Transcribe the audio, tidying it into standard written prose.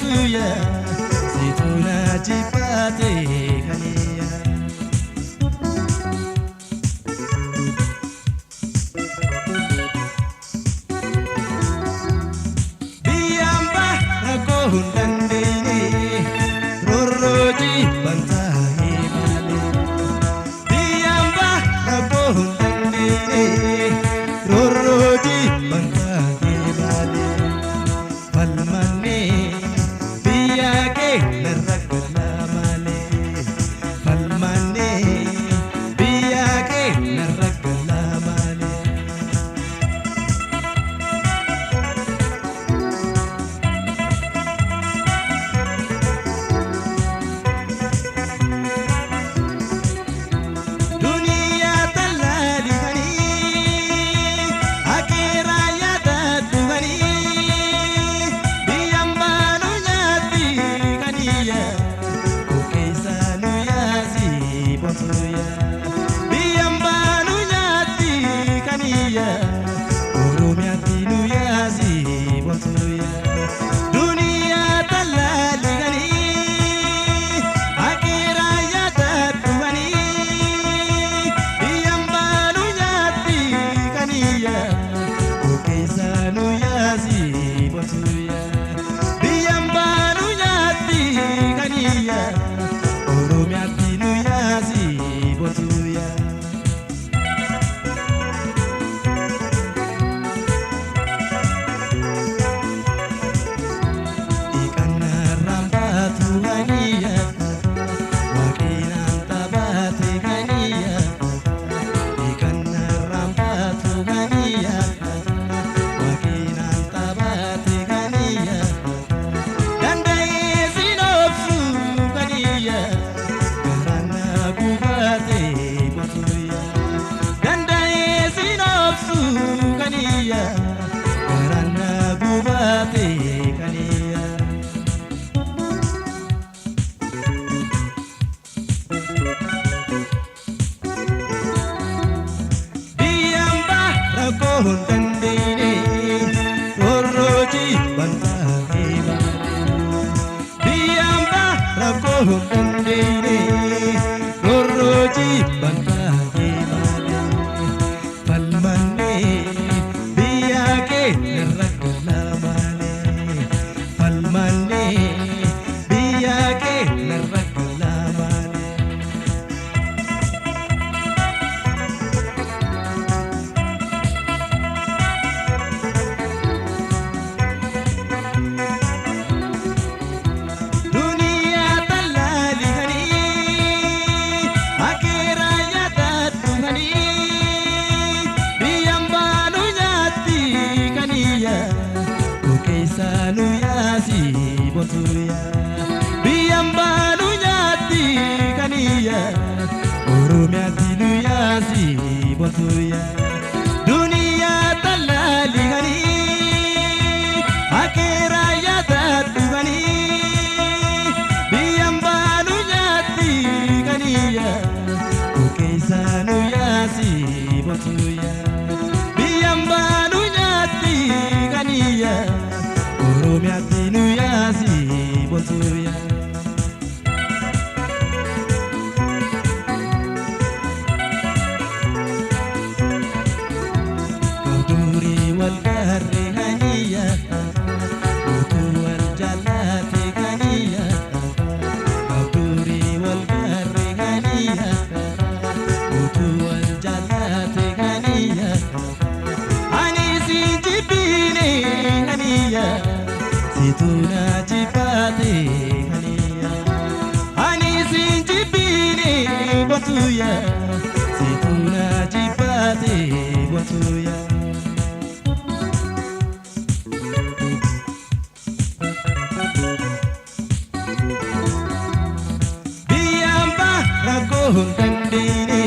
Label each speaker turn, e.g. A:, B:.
A: botuya situna jipate kaniya Biyamba rako hundandini roroji bantahi male Biyamba rako hundandini roroji bantahi male Palmane biyake naragala male Palmane biyake naragala male Dunia talali hani akira yada tuhani biyambanu nyati kaniya ukeisanu yazi botuya biyambanu nyati kaniya urumyatinu yazi botuya dunia talali hani akira yada tuhani biyambanu nyati kaniya ukeisanu yazi botuya biyambanu nyati kaniya urumyatinu yazi botuya Ikana rambatu kaniya wakinan tabate kaniya Ikana rambatu kaniya wakinan tabate kaniya Dandai sinopsu kaniya garana gubate botuya Dandai sinopsu kaniya garana gubate kaniya Biyamba rako hundandini roroji bantahi male Biyamba rako hundandini roroji bantahi male Palmane biyake naragala male Palmane biyake naragala male Dunia talali hani akira yada tuhani biyambanu nyati kaniya ukeisanu yazi botuya biyambanu nyati kaniya urumyatinu yazi botuya dunia talali hani akira yada tuhani biyambanu nyati kaniya ukeisanu yazi botuya biyambanu nyati kaniya urumyatinu yazi botuya Kuduri wal garri haniya utu wal jalati kaniya Kuduri wal garri haniya utu wal jalati kaniya Ani si jibine kaniya situna jipate kaniya Ani si jibine botuya situna jipate botuya Biyamba rako hundandini